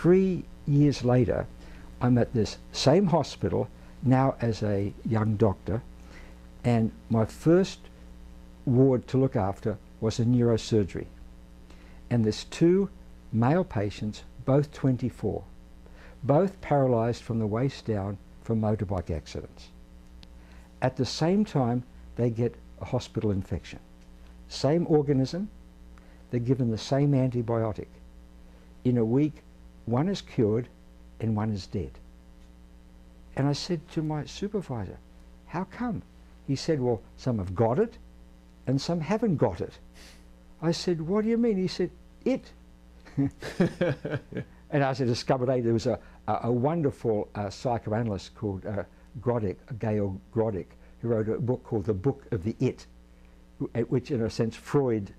3 years later, I'm at this same hospital, now as a young doctor, and my first ward to look after was a neurosurgery. And there's 2 male patients, both 24, both paralysed from the waist down from motorbike accidents. At the same time, they get a hospital infection. Same organism, they're given the same antibiotic. In a week, one is cured and one is dead. And I said to my supervisor, how come? He said, well, some have got it and some haven't got it. I said, what do you mean? He said, it. And as I discovered later, there was a wonderful psychoanalyst called Gail Groddick, who wrote a book called The Book of the It, which in a sense Freud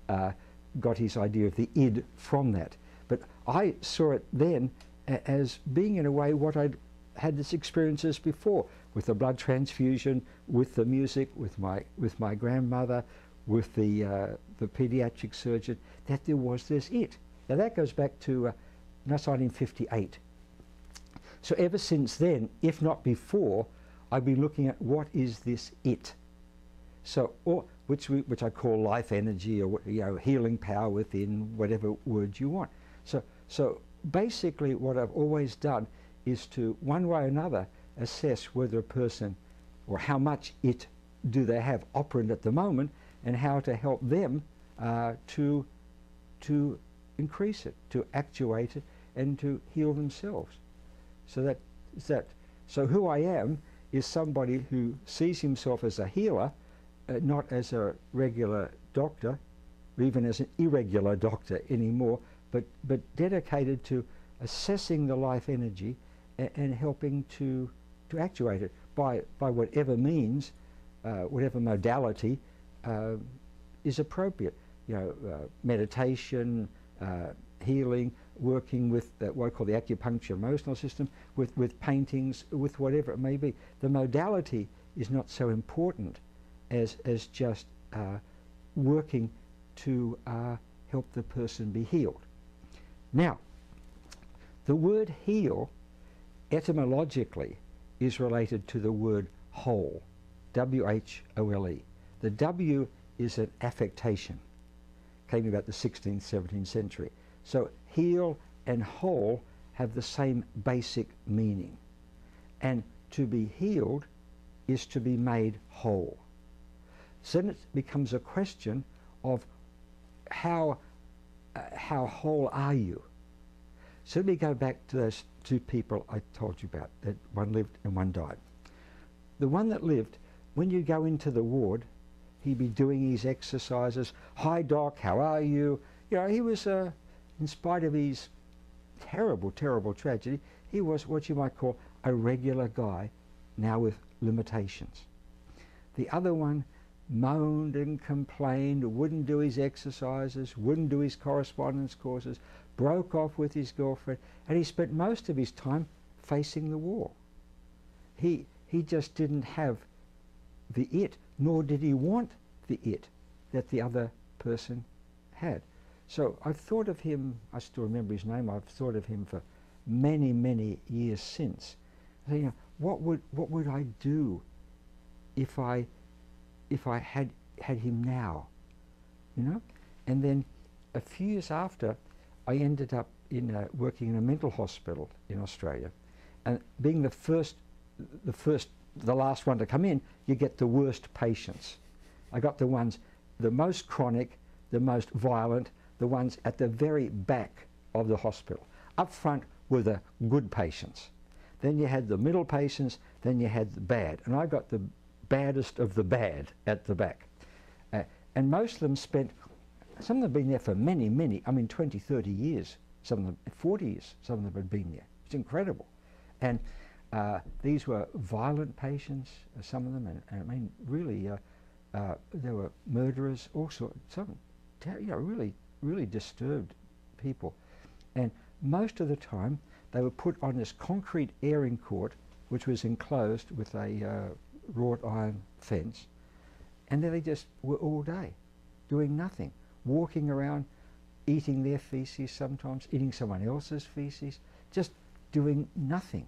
got his idea of the id from that. But I saw it then as being in a way what I'd had this experiences before, with the blood transfusion, with the music, with my grandmother, with the pediatric surgeon, that there was this it. Now that goes back to 1958. So ever since then, if not before, I've been looking at what is this it. So, which I call life energy, or healing power within, whatever word you want. So basically, what I've always done is to, one way or another, assess whether a person, or how much it do they have operant at the moment, and how to help them to increase it, to actuate it, and to heal themselves. So so who I am is somebody who sees himself as a healer, not as a regular doctor, or even as an irregular doctor anymore, but dedicated to assessing the life energy and helping to actuate it by whatever means, whatever modality is appropriate. Meditation, healing, working with what I call the acupuncture emotional system, with paintings, with whatever it may be. The modality is not so important as just working to help the person be healed. Now, the word heal etymologically is related to the word whole, W-H-O-L-E. The W is an affectation, came about the 16th, 17th century. So heal and whole have the same basic meaning. And to be healed is to be made whole. So then it becomes a question of how whole are you? So let me go back to those 2 people I told you about, that one lived and one died. The one that lived, when you go into the ward, he'd be doing his exercises. Hi doc, how are you? He was, in spite of his terrible, terrible tragedy, he was what you might call a regular guy, now with limitations. The other one moaned and complained, wouldn't do his exercises, wouldn't do his correspondence courses, broke off with his girlfriend, and he spent most of his time facing the wall. He just didn't have the it, nor did he want the it that the other person had. So I've thought of him, I still remember his name, I've thought of him for many, many years since. So, what would I do if I had him now? And then a few years after, I ended up working in a mental hospital in Australia, and being the last one to come in, you get the worst patients. I got the ones, the most chronic, the most violent, the ones at the very back of the hospital. Up front were the good patients. Then you had the middle patients, then you had the bad. And I got the baddest of the bad at the back. And most of them spent, some of them have been there for many, 20, 30 years. Some of them, 40 years, some of them had been there. It's incredible. And these were violent patients, some of them, and really, there were murderers, also some, really disturbed people. And most of the time, they were put on this concrete airing court, which was enclosed with a wrought iron fence, and there they just were all day, doing nothing, walking around, eating their feces sometimes, eating someone else's feces, just doing nothing.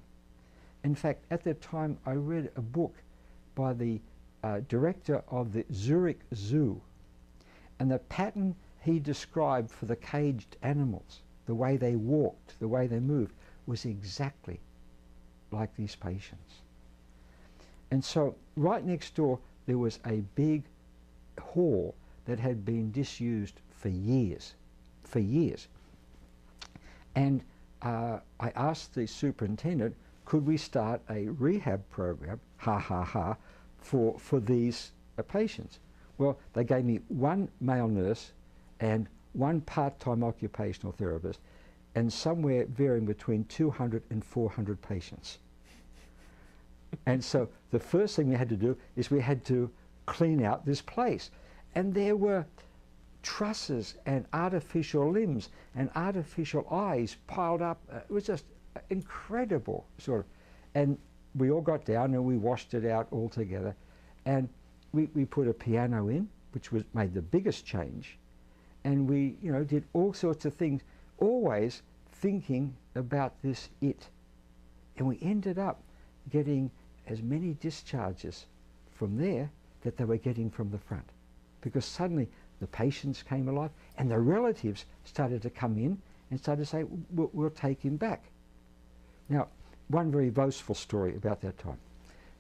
In fact, at the time I read a book by the director of the Zurich Zoo, and the pattern he described for the caged animals, the way they walked, the way they moved, was exactly like these patients. And so right next door there was a big hall that had been disused for years. And I asked the superintendent, could we start a rehab program, for these patients? Well, they gave me one male nurse and one part-time occupational therapist, and somewhere varying between 200 and 400 patients. And so the first thing we had to do is we had to clean out this place. And there were trusses and artificial limbs and artificial eyes piled up. It was just incredible, sort of. And we all got down and we washed it out all together. And we put a piano in, which made the biggest change. And we, did all sorts of things, always thinking about this it. And we ended up getting as many discharges from there that they were getting from the front. Because suddenly the patients came alive and the relatives started to come in and started to say, we'll take him back. Now, one very boastful story about that time.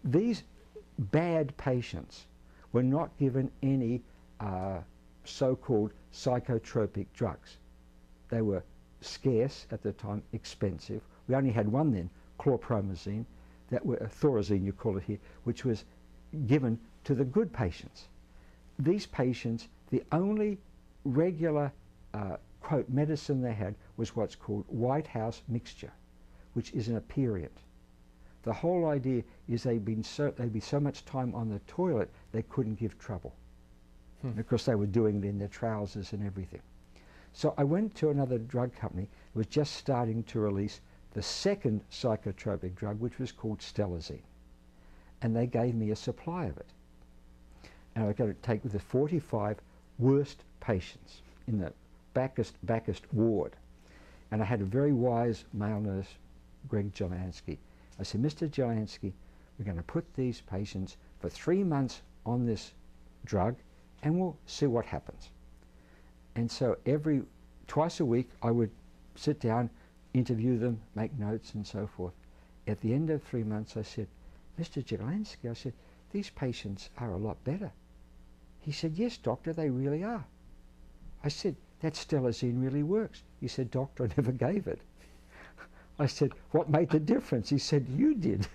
These bad patients were not given any so-called psychotropic drugs. They were scarce at the time, expensive. We only had one then, chlorpromazine, thorazine you call it here, which was given to the good patients. These patients, the only regular, quote, medicine they had was what's called White House mixture, which is an aperient. The whole idea is they'd be so much time on the toilet they couldn't give trouble. Because they were doing it in their trousers and everything. So I went to another drug company that was just starting to release the second psychotropic drug, which was called Stelazine. And they gave me a supply of it. And I got to take the 45 worst patients in the backest ward. And I had a very wise male nurse, Greg Jelansky. I said, Mr. Jelansky, we're going to put these patients for 3 months on this drug and we'll see what happens. And so twice a week I would sit down, interview them, make notes and so forth. At the end of 3 months I said, Mr. Jelansky, I said, these patients are a lot better. He said, yes, doctor, they really are. I said, that Stelazine really works. He said, doctor, I never gave it. I said, what made the difference? He said, you did.